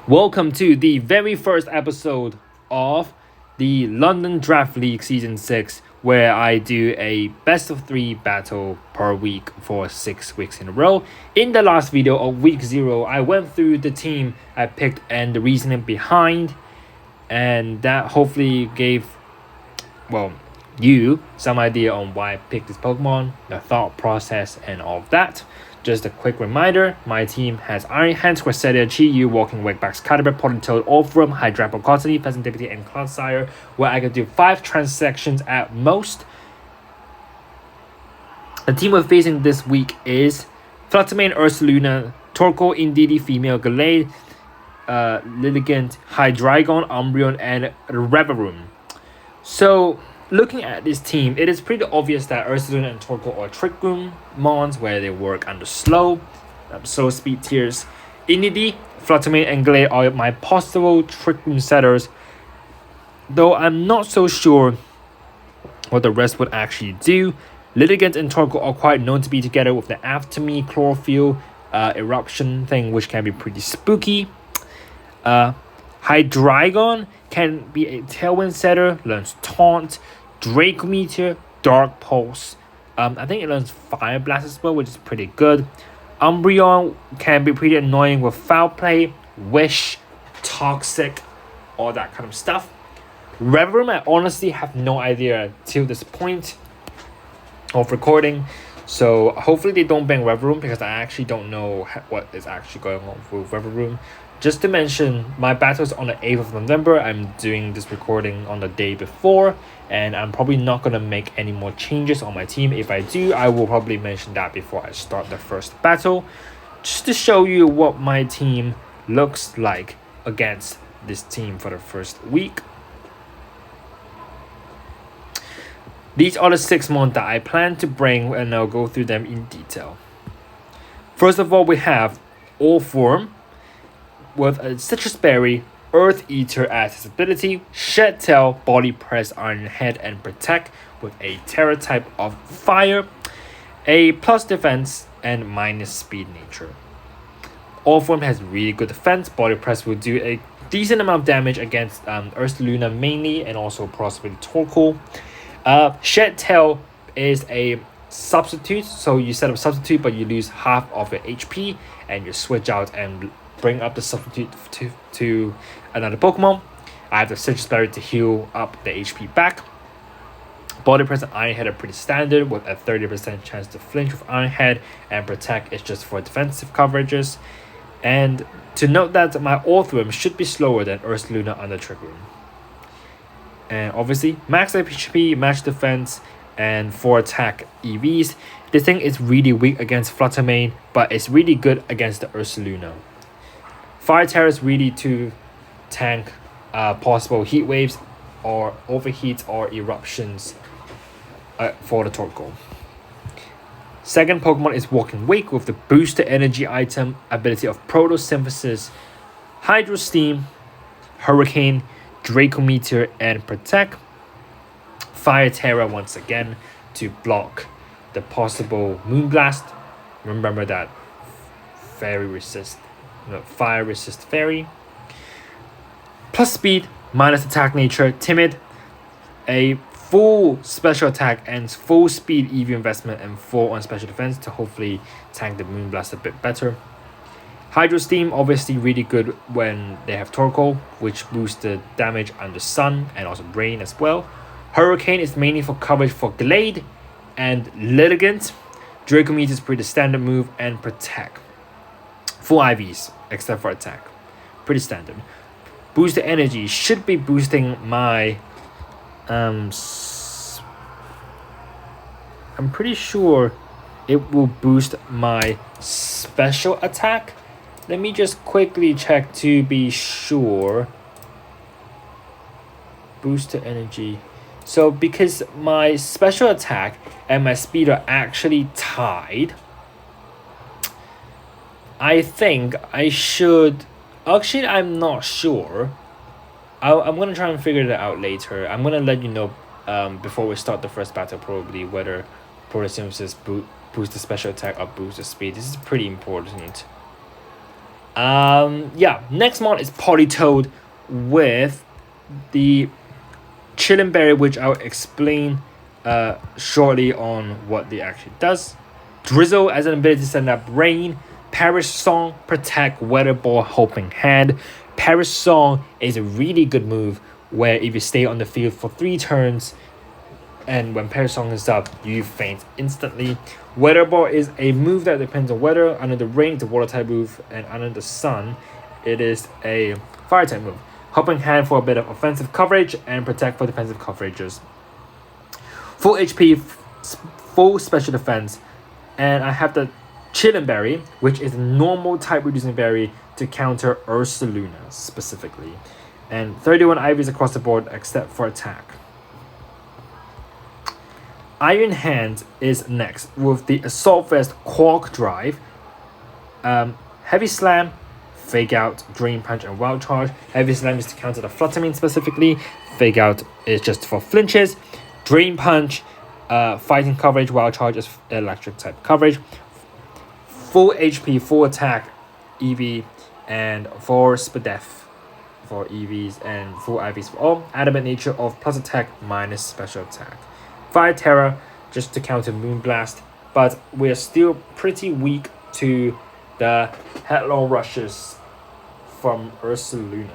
Welcome to the very first episode of the London Draft League Season 6, where I do a best of 3 battle per week for 6 weeks in a row. In the last video of week 0, I went through the team I picked and the reasoning behind, and that hopefully gave, you some idea on why I picked this Pokemon, the thought process, and all of that. Just a quick reminder, my team has Iron Hands, Cresselia, Chi-Yu, Walking Wegback, Caterpillar, Politoad, Orthworm, Hydrapple, Cottonee, Pheasantipity, and Clodsire, where I can do 5 transactions at most. The team we're facing this week is Fluttermane, Ursaluna, Torkoal, Indeedee, Female, Gallade, Lilligant, Hydreigon, Umbreon, and Revavroom. So, looking at this team, it is pretty obvious that Ursaluna and Torkoal are Trick Room mons where they work under slow speed tiers. Indeedee, Fluttermane, and Gallade are my possible Trick Room setters, though I'm not so sure what the rest would actually do. Lilligant and Torkoal are quite known to be together with the After Me, Chlorophyll, Eruption thing, which can be pretty spooky. Hydreigon can be a Tailwind setter, learns Taunt, Draco Meteor, Dark Pulse. I think it learns Fire Blast as well, which is pretty good. Umbreon can be pretty annoying with Foul Play, Wish, Toxic, all that kind of stuff. Revavroom, I honestly have no idea till this point of recording. So hopefully they don't ban Revavroom, because I actually don't know what is actually going on with Revavroom. Just to mention, my battle is on the 8th of November. I'm doing this recording on the day before, and I'm probably not going to make any more changes on my team. If I do, I will probably mention that before I start the first battle, just to show you what my team looks like against this team for the first week. These are the 6 mons that I plan to bring, and I'll go through them in detail. First of all, we have Orthworm with a Citrus Berry, Earth Eater as his ability, Shed Tail, Body Press, Iron Head, and Protect with a Terra type of Fire, a plus defense, and minus speed nature. Orthworm has really good defense. Body Press will do a decent amount of damage against Ursaluna mainly, and also possibly Torkoal. Shed Tail is a substitute, so you set up substitute but you lose half of your HP, and you switch out and bring up the substitute to another Pokemon. I have the Citrus Berry to heal up the HP back. Body Press and Iron Head are pretty standard, with a 30% chance to flinch with Iron Head, and Protect is just for defensive coverages. And to note that my Orthworm should be slower than Ursaluna under Trick Room. And obviously, max HP, max defense, and 4 attack EVs. This thing is really weak against Fluttermane, but it's really good against the Ursaluna. Fire Terra is really to tank possible heat waves or overheats or eruptions for the Torkoal. Second Pokemon is Walking Wake with the Booster Energy item, ability of Photosynthesis, Hydro Steam, Hurricane, Draco Meteor, and Protect. Fire Terra once again to block the possible Moonblast. Remember that Fire resist Fairy. Plus speed, minus attack nature, timid, a full special attack and full speed EV investment, and 4 on special defense to hopefully tank the Moonblast a bit better. Hydro Steam obviously really good when they have Torkoal, which boosts the damage under Sun and also Brain as well. Hurricane is mainly for coverage for Gallade and Lilligant. Draco Meteor is pretty standard move, and Protect. Full IVs, except for attack. Pretty standard. Boost the energy should be boosting my... I'm pretty sure it will boost my special attack. Let me just quickly check to be sure. Boost the energy. So because my special attack and my speed are actually tied, I think I should... Actually, I'm not sure. I'm going to try and figure that out later. I'm going to let you know before we start the first battle probably whether Photosynthesis boost the special attack or boost the speed. This is pretty important. Yeah, next mod is Politoad with the Chillin' Berry, which I'll explain shortly on what it actually does. Drizzle as an ability to send up rain. Perish Song, Protect, Weather Ball, Helping Hand. Perish Song is a really good move where if you stay on the field for 3 turns, and when Perish Song is up, you faint instantly. Weather Ball is a move that depends on weather. Under the rain, it's a water type move, and under the sun, it is a fire type move. Helping Hand for a bit of offensive coverage, and Protect for defensive coverages. Full HP, full special defense, and I have the Chillin' Berry, which is a normal type reducing berry to counter Ursaluna specifically. And 31 IVs across the board except for attack. Iron Hand is next with the Assault Vest Quark Drive. Heavy Slam, Fake Out, Drain Punch, and Wild Charge. Heavy Slam is to counter the Fluttermane specifically. Fake Out is just for flinches. Drain Punch, fighting coverage. Wild Charge is electric type coverage. Full HP, full attack, EV, and 4 Spadef for EVs, and full IVs for all. Adamant Nature of plus attack minus special attack. Fire Terror just to counter Moonblast, but we're still pretty weak to the Headlong Rushes from Ursaluna.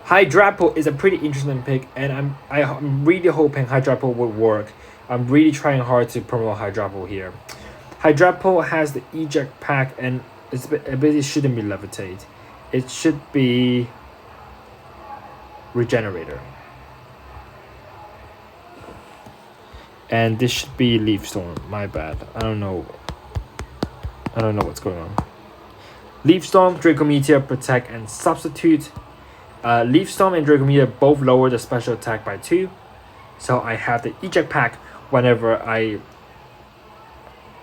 Hydrapple is a pretty interesting pick, and I'm really hoping Hydrapple would work. I'm really trying hard to promote Hydrapple here. Hydrapple has the eject pack, and its ability shouldn't be Levitate. It should be Regenerator. And this should be Leaf Storm. My bad. I don't know what's going on. Leaf Storm, Draco Meteor, Protect, and Substitute. Leaf Storm and Draco Meteor both lower the special attack by 2. So I have the eject pack whenever I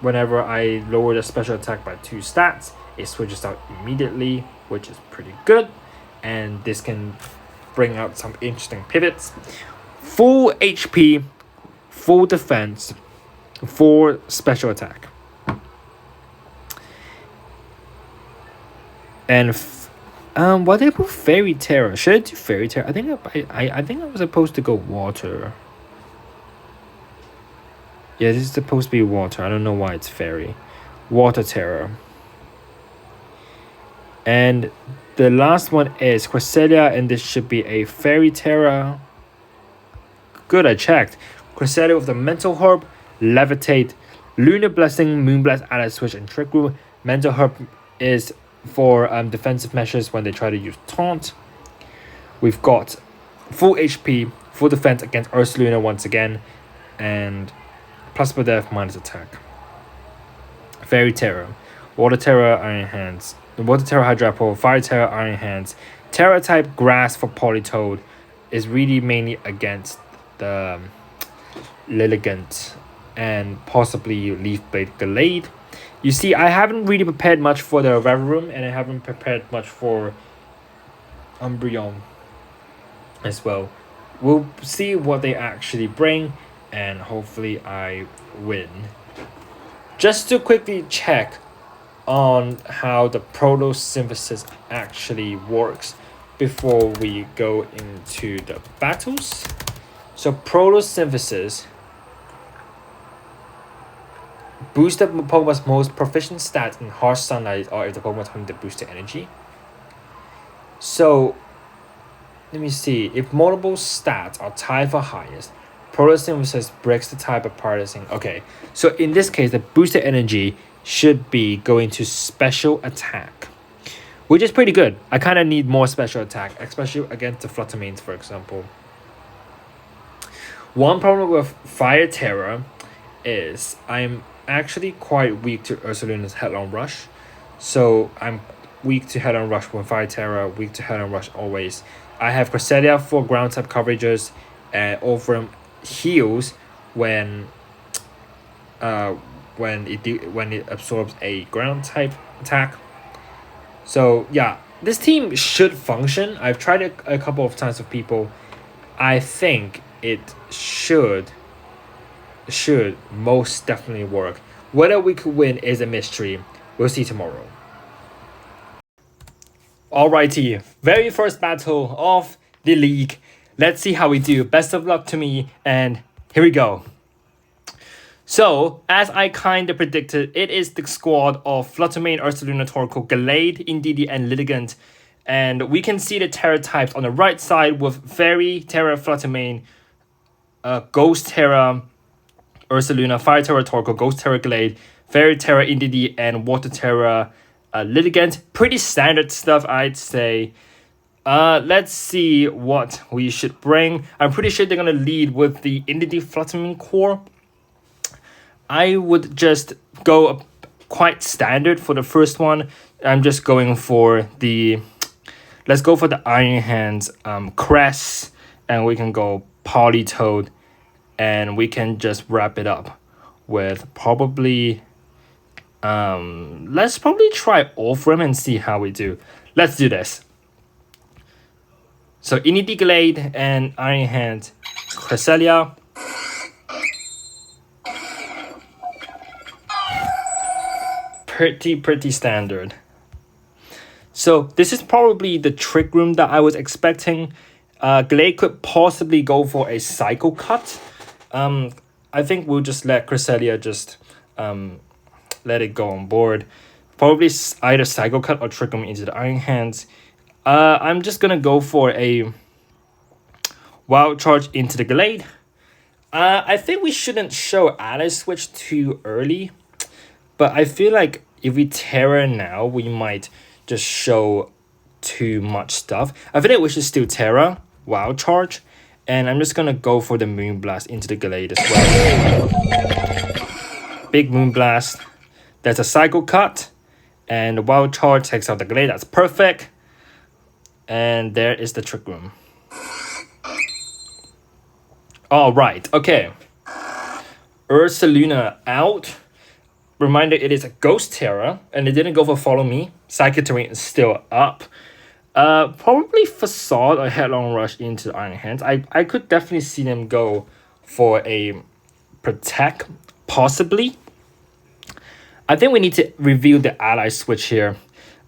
lower the special attack by 2 stats. It switches out immediately, which is pretty good. And this can bring out some interesting pivots. Full HP, full defense, 4 special attack. And what did I put? Fairy Terror. Should I do Fairy Terror? I think I was supposed to go Water. Yeah, this is supposed to be Water. I don't know why it's Fairy. Water Terror. And the last one is Cresselia, and this should be a Fairy Terror. Good, I checked. Cresselia with the Mental Herb, Levitate, Lunar Blessing, Moonblast, Allied Switch, and Trick Room. Mental Herb is for defensive measures when they try to use Taunt. We've got full HP, full defense against Ursaluna once again, and plus per death, minus attack. Fairy Terror, Water Terror, Iron Hands, Water Terror, Hydrapple, Fire Terror, Iron Hands. Terror type Grass for Politoad is really mainly against the Lilligant and possibly Leaf Blade Gallade. You see, I haven't really prepared much for the Revavroom, and I haven't prepared much for Umbreon as well. We'll see what they actually bring, and hopefully I win. Just to quickly check on how the photosynthesis actually works before we go into the battles. So photosynthesis boost the Pokemon's most proficient stats in harsh sunlight, or if the Pokemon having the boosted energy. So let me see. If multiple stats are tied for highest, photosynthesis breaks the type apart. Okay, so in this case, the boosted energy should be going to special attack, which is pretty good. I kind of need more special attack, especially against the Fluttermanes, for example. One problem with Fire Terror is I'm actually quite weak to Ursaluna's Headlong Rush. So I'm weak to Headlong Rush with Fire Terror, weak to Headlong Rush always. I have Cresselia for ground type coverages, and Overwhelm heals when it absorbs a ground type attack. So yeah, this team should function. I've tried it a couple of times with people. I think it should most definitely work. Whether we could win is a mystery. We'll see tomorrow. Alrighty, very first battle of the league. Let's see how we do. Best of luck to me, and here we go. So, as I kinda predicted, it is the squad of Fluttermane, Ursaluna, Torkoal, Gallade, Indeedee, and Litigant. And we can see the Terra types on the right side with Fairy, Terra, Fluttermane, Ghost Terra, Ursaluna, Fire Terra, Torkoal, Ghost Terra, Gallade, Fairy Terra, Indeedee, and Water Terra, Litigant. Pretty standard stuff, I'd say. Let's see what we should bring. I'm pretty sure they're gonna lead with the Indeedee Fluttermane core. I would just go quite standard for the first one. I'm just going for the, let's go for the Iron Hands Crest, and we can go Politoed, and we can just wrap it up with probably, let's probably try all of them and see how we do. Let's do this. So Indeedee, Gallade, and Iron Hand Cresselia. Pretty standard. So this is probably the trick room that I was expecting. Gallade could possibly go for a cycle cut. I think we'll just let Cresselia just let it go on board. Probably either cycle cut or trick room into the Iron Hands. I'm just gonna go for a wild charge into the Gallade. I think we shouldn't show ally switch too early, but I feel like if we Terra now, we might just show too much stuff. I feel like we should still Terra, Wild Charge, and I'm just gonna go for the Moonblast into the Gallade as well. Big Moonblast. There's a Cycle Cut, and the Wild Charge takes out the Gallade. That's perfect. And there is the Trick Room. Alright, okay. Ursaluna out. Reminder, it is a Ghost Terra, and it didn't go for Follow Me. Psychic Terrain is still up. Probably Facade or Headlong Rush into the Iron Hands. I could definitely see them go for a Protect, possibly. I think we need to review the ally switch here.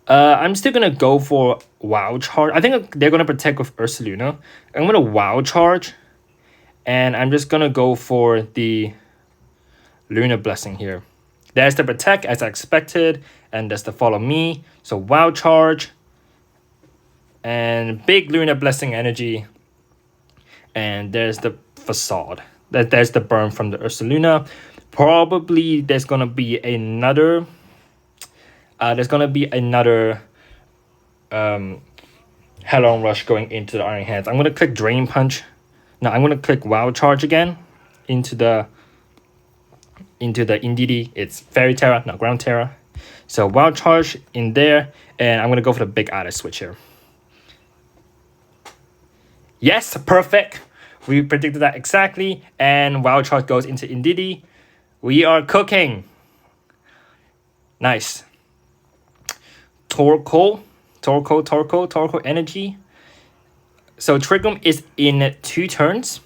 I'm still going to go for Wild Charge. I think they're going to Protect with Ursaluna. I'm going to Wild Charge, and I'm just going to go for the Lunar Blessing here. There's the Protect as I expected, and there's the Follow Me. So Wild Charge, and big Lunar Blessing energy, and there's the Facade. There's the burn from the Ursaluna. Probably there's gonna be another. Headlong Rush going into the Iron Hands. I'm gonna click Drain Punch. Now I'm gonna click Wild Charge again into the Indeedee. It's Fairy Terra, not Ground Terra. So Wild Charge in there, and I'm gonna go for the big ally switch here. Yes, perfect. We predicted that exactly, and Wild Charge goes into Indeedee. We are cooking. Nice. Torkoal energy. So Trick Room is in 2 turns.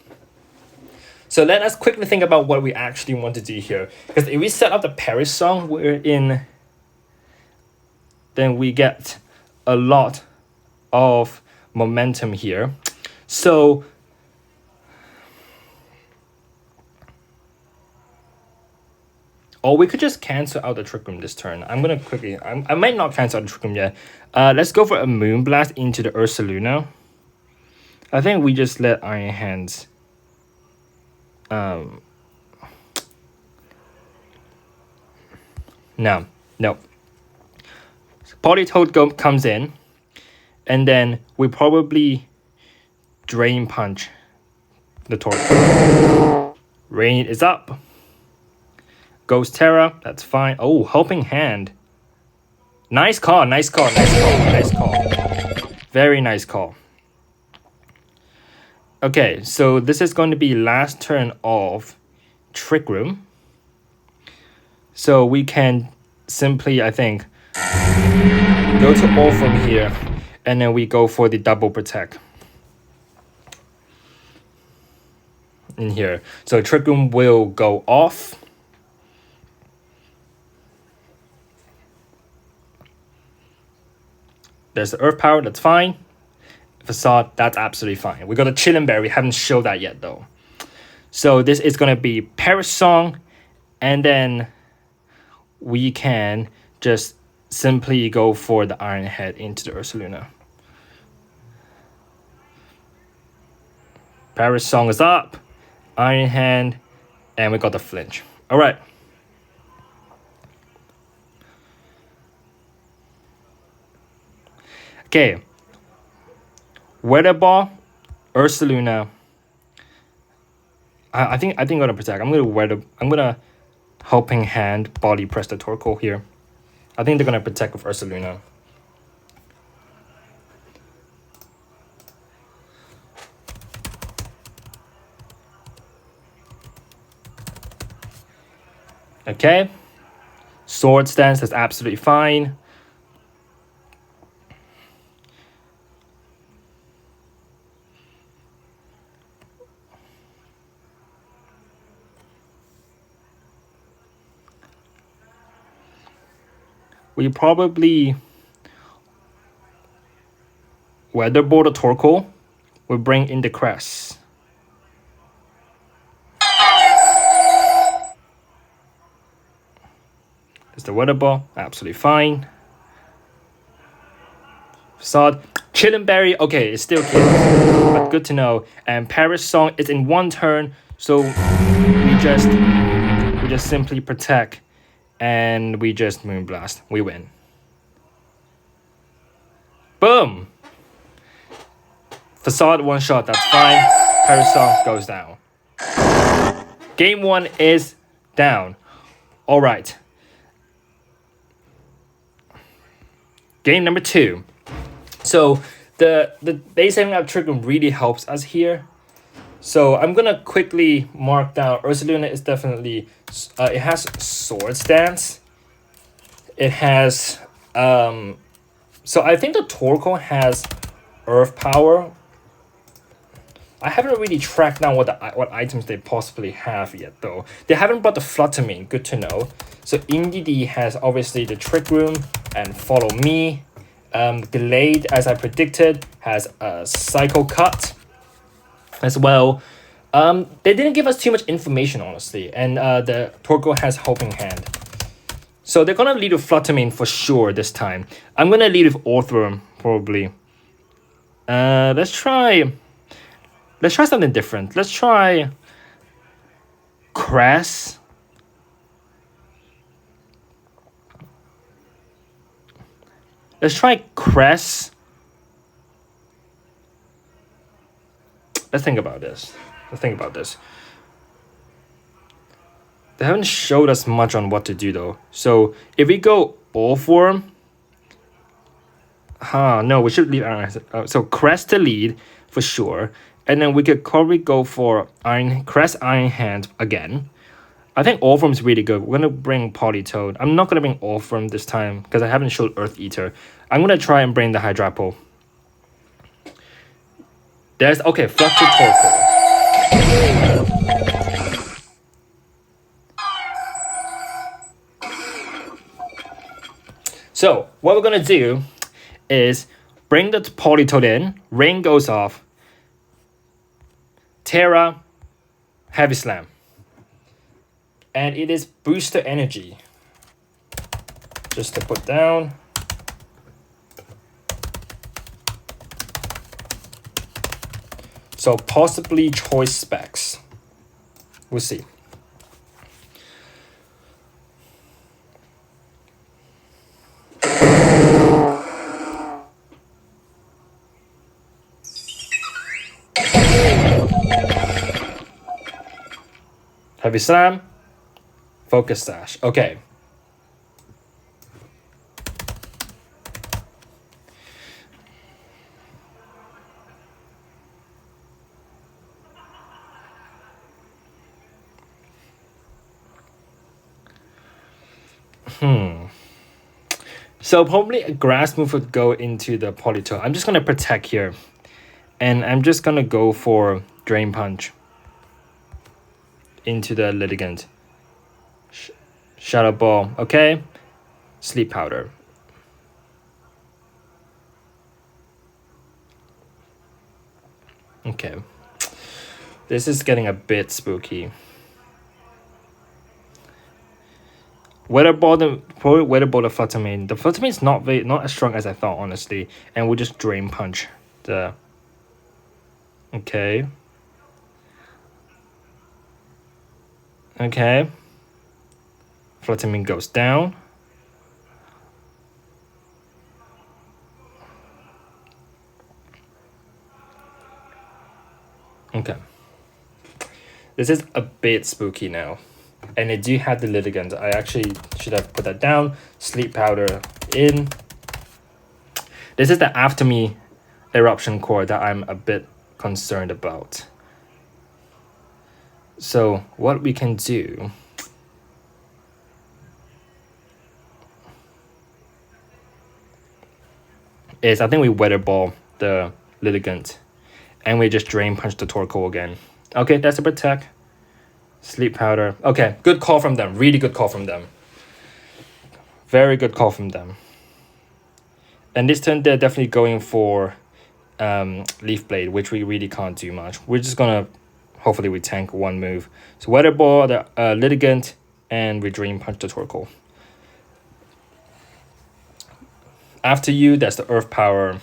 So let us quickly think about what we actually want to do here. Because if we set up the Paris song we're in, then we get a lot of momentum here. So or we could just cancel out the Trick Room this turn. I'm gonna quickly, I might not cancel out the Trick Room yet. Let's go for a Moonblast into the Ursaluna. I think we just let Iron Hands no. Politoed comes in, and then we probably Drain Punch the Torkoal. Rain is up. Ghost Terra, that's fine. Oh, Helping Hand. Nice call. Very nice call. Okay, so this is going to be last turn of Trick Room. So we can simply, I think, go to all from here, and then we go for the double Protect in here. So Trick Room will go off. There's the Earth Power, that's fine. Facade, that's absolutely fine. We got a Chillin' Berry, haven't showed that yet though. So this is gonna be Paris Song, and then we can just simply go for the Iron Head into the Ursaluna. Paris Song is up, Iron Hand, and we got the flinch. All right. Okay. Weather Ball, Ursaluna. I think I'm gonna protect. I'm gonna Helping Hand body press the Torkoal here. I think they're gonna protect with Ursaluna. Okay. Sword stance, that's absolutely fine. We probably Weatherboard the Torkoal. We bring in the Crest. It's the Weather Ball, absolutely fine. Facade, Chillin' Berry, okay, it's still killing, but good to know. And Paris Song is in one turn, so we just simply protect, and we just Moonblast. We win. Boom. Facade one shot, that's fine. Paris Song goes down. Game 1 is down. All right. Game number 2. So the base saving up trick room really helps us here. So I'm gonna quickly mark down. Ursaluna is definitely it has sword stance. It has so I think the Torkoal has earth power. I haven't really tracked down what items they possibly have yet though. They haven't brought the Fluttermane, good to know. So MDD has obviously the trick room and follow me. Delayed, as I predicted, has a Psycho Cut as well. They didn't give us too much information, honestly, and the Torkoal has Helping Hand. So they're gonna lead with Fluttermane for sure this time. I'm gonna lead with Orthworm, probably. Let's try something different. Let's try Cress. Let's try Cress. Let's think about this. They haven't showed us much on what to do though. So if we go all for him, no, we should leave Iron. So Crest to lead for sure, and then we could probably go for Crest Iron Hand again. I think Orpheum is really good. We're gonna bring Politoed. I'm not gonna bring Orpheum this time because I haven't showed Earth Eater. I'm gonna try and bring the Hydrapple. There's okay, Flutter Torkoal. So what we're gonna do is bring the Politoed in. Rain goes off. Terra, Heavy Slam. And it is Booster Energy. Just to put down. So possibly Choice Specs. We'll see. Heavy Slam. Focus Sash. Okay. So probably a grass move would go into the Politoed. I'm just gonna protect here. And I'm just gonna go for Drain Punch into the Litigant. Shadow Ball, okay. Sleep Powder. Okay. This is getting a bit spooky. Weather ball the Fluttermane. The Fluttermane is not as strong as I thought, honestly. And we'll just Drain Punch the. Okay. Okay. Fluttermane goes down. Okay. This is a bit spooky now. And they do have the Litigant. I actually should have put that down. Sleep Powder in. This is the After Me Eruption Core that I'm a bit concerned about. So what we can do is I think we Weather Ball the Litigant. And we just Drain Punch the Torkoal again. Okay, that's a Protect. Sleep Powder. Okay, good call from them. Really good call from them. Very good call from them. And this turn, they're definitely going for Leaf Blade, which we really can't do much. We're just gonna, hopefully we tank one move. So Weather Ball, the Litigant, and we Dream Punch the Torkoal. After you, that's the Earth Power.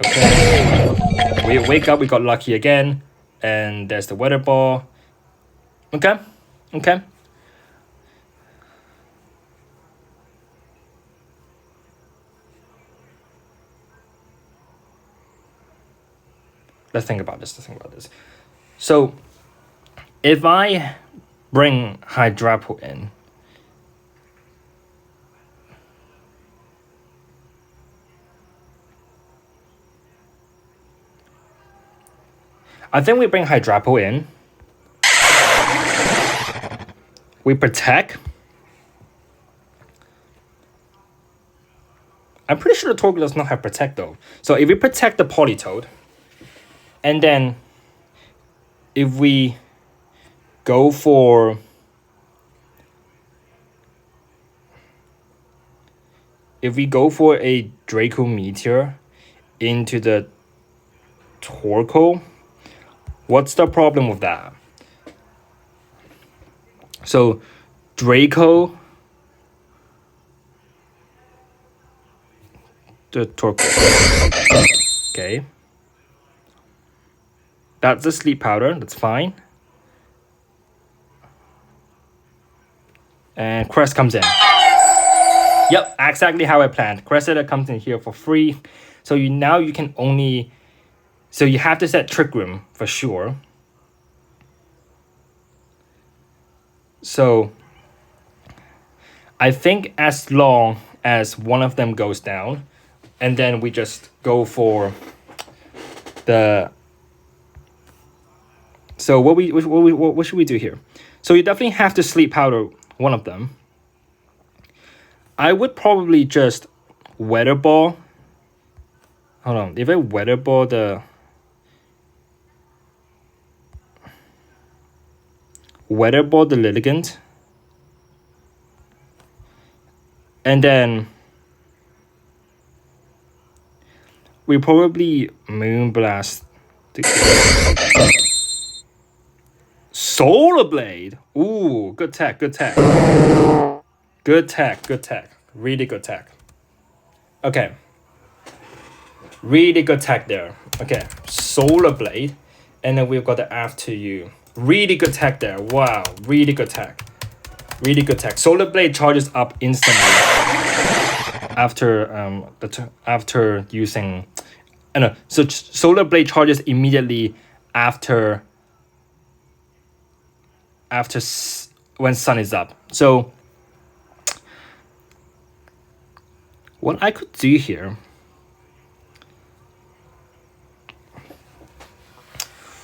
Okay. We wake up, we got lucky again. And there's the Weather Ball. Okay. Okay. Let's think about this. So, if I bring Hydrapo in, I think we bring Hydrapo in. We Protect. I'm pretty sure the Torkoal does not have Protect though. So if we Protect the Politoed, and then if we go for a Draco Meteor into the Torkoal, what's the problem with that? So Draco the Torkoal. Okay. That's the Sleep Powder, that's fine. And Crest comes in. Yep, exactly how I planned. Cressida comes in here for free. So now you can only... So you have to set Trick Room for sure. So I think as long as one of them goes down, and then we just go for the... So what should we do here? So you definitely have to Sleep Powder one of them. I would probably just Weather Ball. Hold on. If I Weather Ball the... Weather Ball the Litigant. And then... we probably Moonblast. Solar Blade. Ooh, good tech. Good tech. Really good tech. Okay. Really good tech there. Okay. Solar Blade. And then we've got the After You. Really good tech there. Wow. Really good tech. Solar Blade charges up instantly after using... no. So Solar Blade charges immediately after when sun is up. So what I could do here,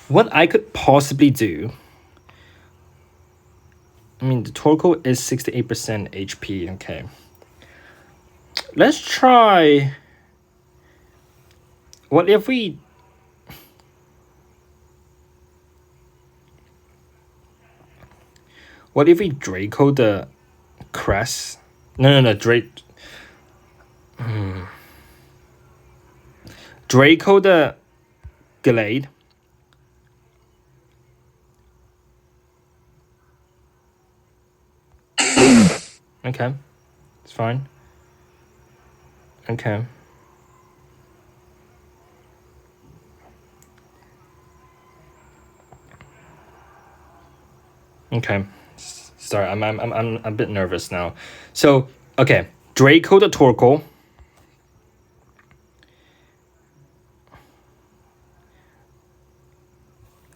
what I could possibly do, I mean, the Torkoal is 68% HP. Okay, let's try. What if we... What if we Draco the Crest? No, Draco the Glade, Okay. It's fine. Okay. Okay. Sorry, I'm a bit nervous now. So, okay. Draco the Torkoal.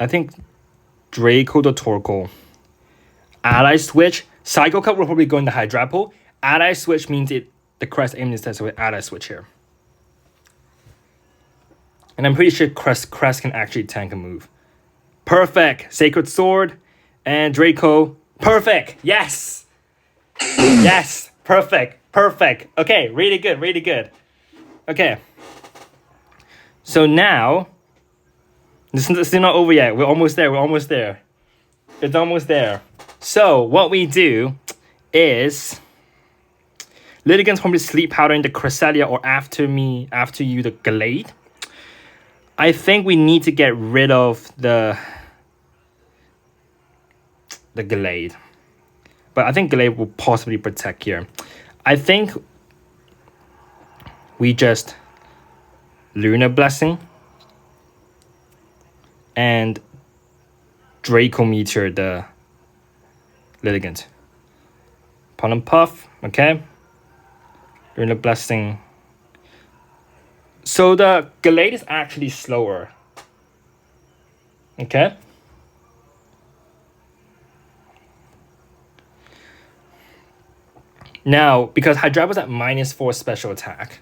I think Draco the Torkoal. Ally switch. Psycho Cut will probably go in the Hydrapple. Ally switch means the Crest aim instead, so ally switch here. And I'm pretty sure Crest can actually tank a move. Perfect. Sacred Sword and Draco. Perfect. Yes. Yes. Perfect. Perfect. Okay. Really good. Really good. Okay. So now, this is not over yet. We're almost there. We're almost there. It's almost there. So what we do is Litigant's probably sleep powder in the Cresselia or after you the Glade. I think we need to get rid of the Glade. But I think Glade will possibly protect here. I think we just Lunar Blessing and Draco Meteor the Litigant. Pollen Puff, okay. Lunar Blessing. So the Glade is actually slower. Okay. Now, because Hydrapa's at -4 special attack,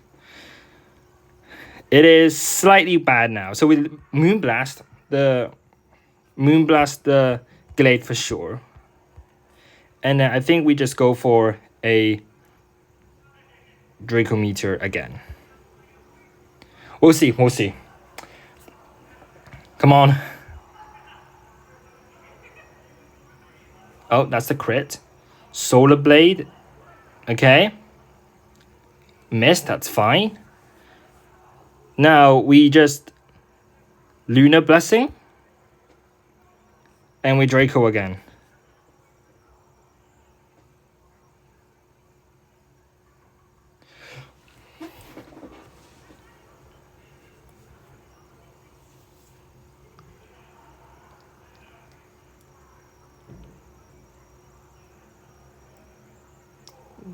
it is slightly bad now. So we Moonblast the Glade for sure. And then I think we just go for a Draco Meteor again. We'll see. We'll see. Come on. Oh, that's the crit. Solar Blade. Okay. Missed. That's fine. Now we just Lunar Blessing. And we Draco again.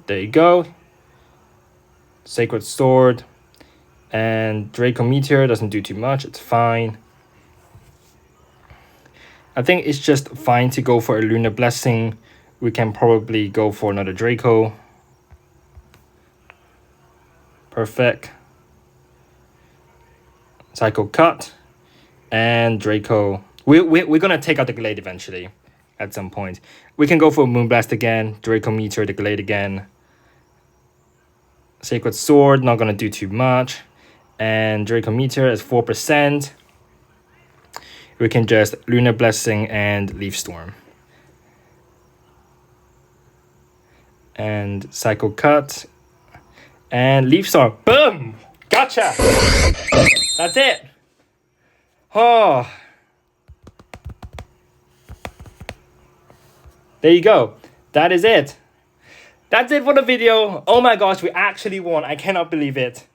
There you go. Sacred Sword. And Draco Meteor doesn't do too much. It's fine. I think it's just fine to go for a Lunar Blessing. We can probably go for another Draco. Perfect. Psycho Cut. And Draco. We're going to take out the Glade eventually. At some point. We can go for Moonblast again. Draco Meteor, the Glade again. Sacred Sword, not going to do too much. And Draco Meteor is 4%. We can just Lunar Blessing and Leaf Storm. And Psycho Cut. And Leaf Storm. Boom! Gotcha! That's it. Oh. There you go. That is it. That's it for the video. Oh my gosh, we actually won. I cannot believe it.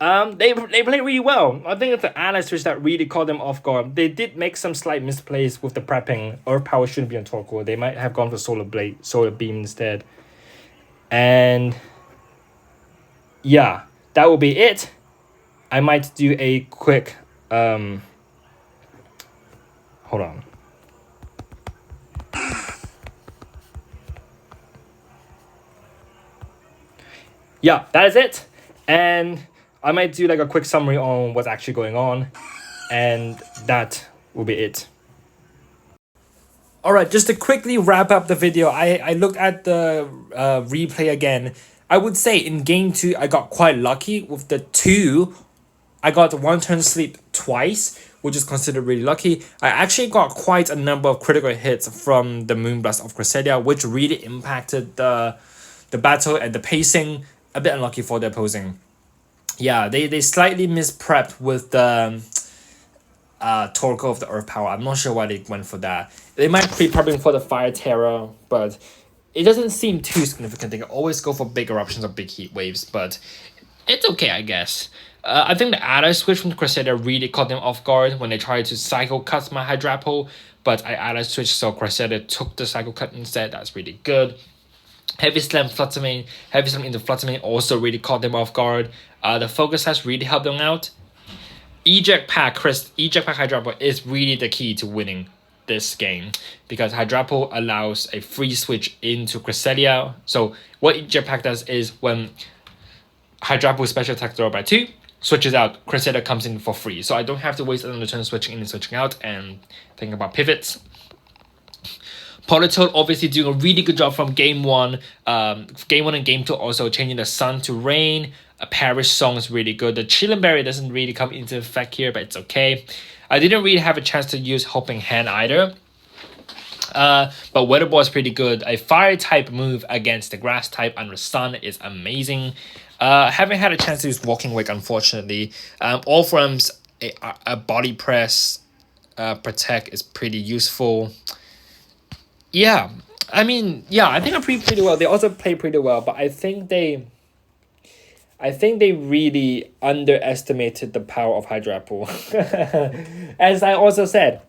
They played really well. I think it's the ally switch that really caught them off guard. They did make some slight misplays with the prepping. Earth Power shouldn't be on Torkoal. They might have gone for Solar Beam instead. And yeah, that will be it. I might do a quick hold on. Yeah, that is it. And I might do like a quick summary on what's actually going on. And that will be it. Alright, just to quickly wrap up the video, I looked at the replay again. I would say in game 2, I got quite lucky with the 2. I got 1 turn sleep twice, which is considered really lucky. I actually got quite a number of critical hits from the Moonblast of Cresselia, which really impacted the battle and the pacing. A bit unlucky for the opposing. Yeah, they slightly misprepped with the Torkoal of the Earth Power. I'm not sure why they went for that. They might be prepping for the Fire Terror, but it doesn't seem too significant. They can always go for big eruptions or big heat waves, but it's okay, I guess. I think the ally switch from Crusader really caught them off guard when they tried to cycle cut my Hydrapple, but I ally switch, so Crusader took the cycle cut instead. That's really good. Heavy Slam into Fluttermane also really caught them off guard. The focus has really helped them out. Eject Pack Hydrapple is really the key to winning this game, because Hydrapple allows a free switch into Cresselia. So what Eject Pack does is when Hydrapple special attack throw by 2, switches out, Cresselia comes in for free. So I don't have to waste another turn switching in and switching out and thinking about pivots. Politoed obviously doing a really good job from game 1. Game 1 and game 2 also changing the sun to rain. A Parish Song is really good. The Chillin' Berry doesn't really come into effect here, but it's okay. I didn't really have a chance to use Helping Hand either. But Weather Ball is pretty good. A fire type move against the grass type under sun is amazing. Haven't had a chance to use Walking Wake, unfortunately. All forms, a body press, protect is pretty useful. Yeah, I mean, yeah, I think I played pretty well. They also play pretty well, but I think they really underestimated the power of Hydrapple. As I also said,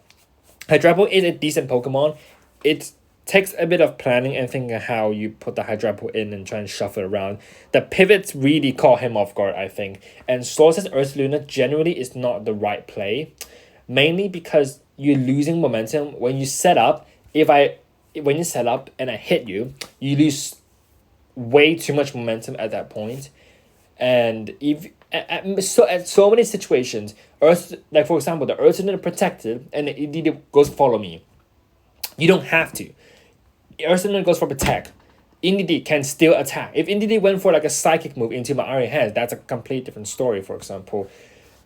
Hydrapple is a decent Pokemon. It takes a bit of planning and thinking how you put the Hydrapple in and try and shuffle it around. The pivots really caught him off guard, I think. And Source's Ursaluna generally is not the right play. Mainly because you're losing momentum. When you set up, when you set up and I hit you, you lose way too much momentum at that point. And if at so many situations, like for example, the Ursaluna protected and it goes follow me. You don't have to. Ursaluna goes for protect. Indeedee can still attack. If Indeedee went for like a psychic move into my Iron Hands, that's a complete different story, for example.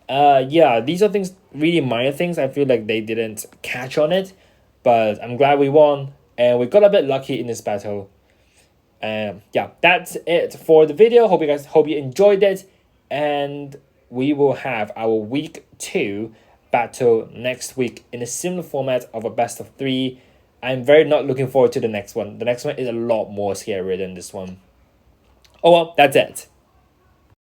Yeah, these are things, really minor things. I feel like they didn't catch on it, but I'm glad we won and we got a bit lucky in this battle. Yeah, that's it for the video. Hope you enjoyed it, and we will have our week 2 battle next week in a similar format of a best of 3. I'm very not looking forward to the next one. The next one is a lot more scary than this one. Oh well, that's it.